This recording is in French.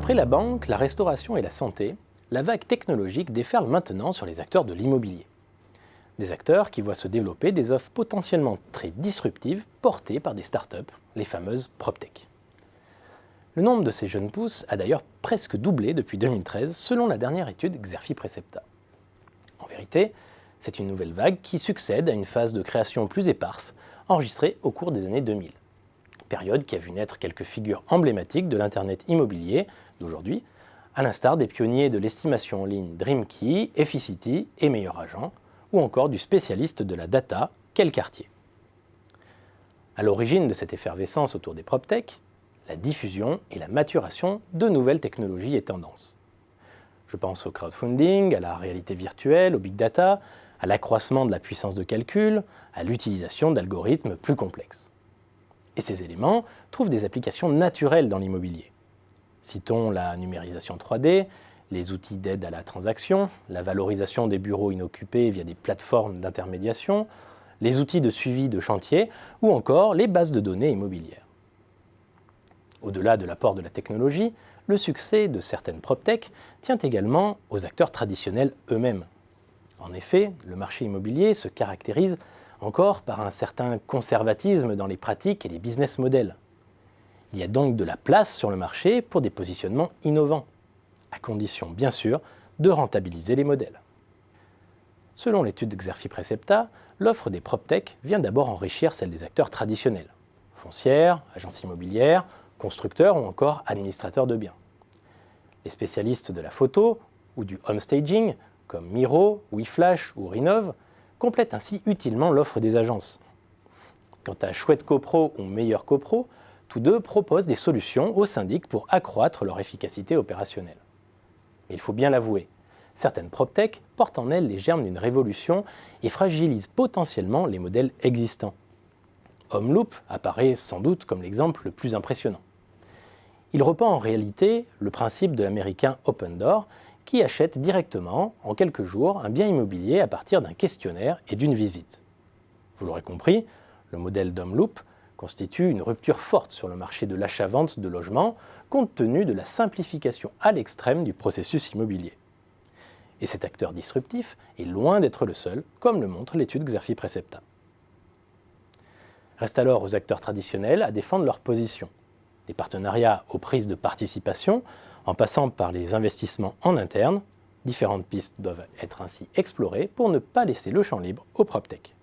Après la banque, la restauration et la santé, la vague technologique déferle maintenant sur les acteurs de l'immobilier. Des acteurs qui voient se développer des offres potentiellement très disruptives portées par des startups, les fameuses PropTech. Le nombre de ces jeunes pousses a d'ailleurs presque doublé depuis 2013 selon la dernière étude Xerfi Precepta. En vérité, c'est une nouvelle vague qui succède à une phase de création plus éparse enregistrée au cours des années 2000. Période qui a vu naître quelques figures emblématiques de l'Internet immobilier d'aujourd'hui, à l'instar des pionniers de l'estimation en ligne DreamKey, Efficity et Meilleur Agent, ou encore du spécialiste de la data, Quel Quartier. À l'origine de cette effervescence autour des PropTech, la diffusion et la maturation de nouvelles technologies et tendances. Je pense au crowdfunding, à la réalité virtuelle, au big data, à l'accroissement de la puissance de calcul, à l'utilisation d'algorithmes plus complexes. Et ces éléments trouvent des applications naturelles dans l'immobilier. Citons la numérisation 3D, les outils d'aide à la transaction, la valorisation des bureaux inoccupés via des plateformes d'intermédiation, les outils de suivi de chantier ou encore les bases de données immobilières. Au-delà de l'apport de la technologie, le succès de certaines PropTech tient également aux acteurs traditionnels eux-mêmes. En effet, le marché immobilier se caractérise encore par un certain conservatisme dans les pratiques et les business models. Il y a donc de la place sur le marché pour des positionnements innovants, à condition bien sûr de rentabiliser les modèles. Selon l'étude Xerfi Precepta, l'offre des PropTech vient d'abord enrichir celle des acteurs traditionnels, foncières, agences immobilières, constructeurs ou encore administrateurs de biens. Les spécialistes de la photo ou du home staging, comme Miro, WeFlash ou Rinov, complètent ainsi utilement l'offre des agences. Quant à Chouette CoPro ou Meilleur CoPro, tous deux proposent des solutions aux syndics pour accroître leur efficacité opérationnelle. Mais il faut bien l'avouer, certaines PropTech portent en elles les germes d'une révolution et fragilisent potentiellement les modèles existants. HomeLoop apparaît sans doute comme l'exemple le plus impressionnant. Il reprend en réalité le principe de l'américain Opendoor qui achète directement, en quelques jours, un bien immobilier à partir d'un questionnaire et d'une visite. Vous l'aurez compris, le modèle d'HomeLoop constitue une rupture forte sur le marché de l'achat-vente de logements compte tenu de la simplification à l'extrême du processus immobilier. Et cet acteur disruptif est loin d'être le seul, comme le montre l'étude Xerfi Precepta. Reste alors aux acteurs traditionnels à défendre leur position. Des partenariats aux prises de participation, en passant par les investissements en interne, différentes pistes doivent être ainsi explorées pour ne pas laisser le champ libre aux PropTech.